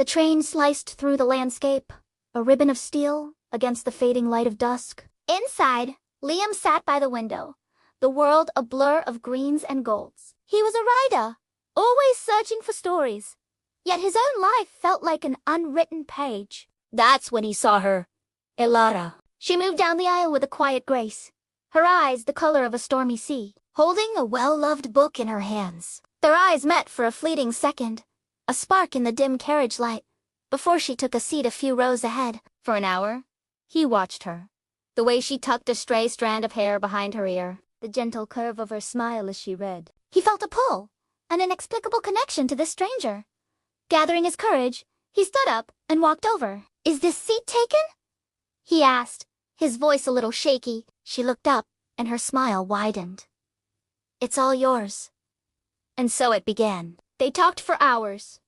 The train sliced through the landscape, a ribbon of steel against the fading light of dusk. Inside, Liam sat by the window, the world a blur of greens and golds. He was a writer, always searching for stories, yet his own life felt like an unwritten page. That's when he saw her, Elara. She moved down the aisle with a quiet grace, her eyes the color of a stormy sea, holding a well-loved book in her hands. Their eyes met for a fleeting second, a spark in the dim carriage light, before she took a seat a few rows ahead. For an hour, he watched her. The way she tucked a stray strand of hair behind her ear, the gentle curve of her smile as she read. He felt a pull, an inexplicable connection to this stranger. Gathering his courage, he stood up and walked over. "Is this seat taken?" he asked, his voice a little shaky. She looked up, and her smile widened. "It's all yours." And so it began. They talked for hours,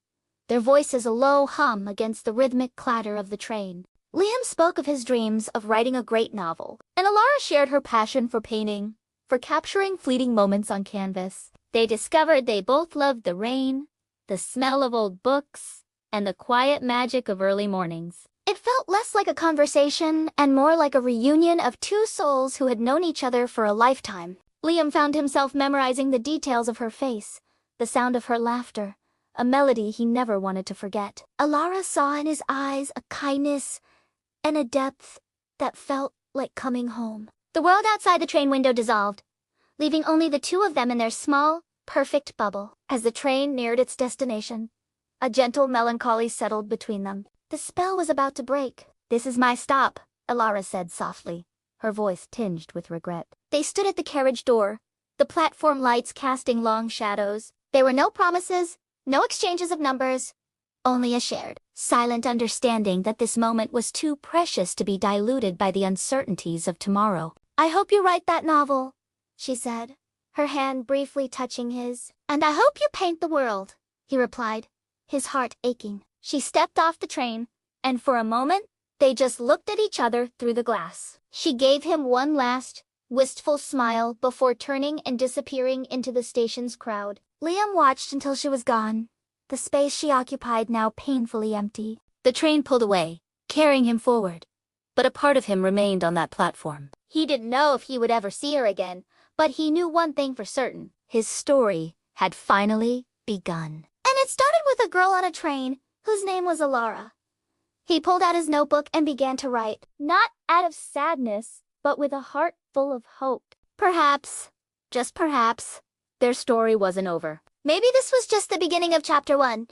their voices a low hum against the rhythmic clatter of the train. Liam spoke of his dreams of writing a great novel, and Elara shared her passion for painting, for capturing fleeting moments on canvas. They discovered they both loved the rain, the smell of old books, and the quiet magic of early mornings. It felt less like a conversation and more like a reunion of two souls who had known each other for a lifetime. Liam found himself memorizing the details of her face, the sound of her laughter, a melody he never wanted to forget. Elara saw in his eyes a kindness and a depth that felt like coming home. The world outside the train window dissolved, leaving only the two of them in their small, perfect bubble. As the train neared its destination, a gentle melancholy settled between them. The spell was about to break. "This is my stop," Elara said softly, her voice tinged with regret. They stood at the carriage door, the platform lights casting long shadows. There were no promises, no exchanges of numbers, only a shared, silent understanding that this moment was too precious to be diluted by the uncertainties of tomorrow. "I hope you write that novel," she said, her hand briefly touching his. "And I hope you paint the world," he replied, his heart aching. She stepped off the train, and for a moment, they just looked at each other through the glass. She gave him one last, wistful smile before turning and disappearing into the station's crowd. Liam watched until she was gone, the space she occupied now painfully empty. The train pulled away, carrying him forward, but a part of him remained on that platform. He didn't know if he would ever see her again, but he knew one thing for certain. His story had finally begun. And it started with a girl on a train, whose name was Elara. He pulled out his notebook and began to write, not out of sadness, but with a heart full of hope. Perhaps, just perhaps, their story wasn't over. Maybe this was just the beginning of chapter 1.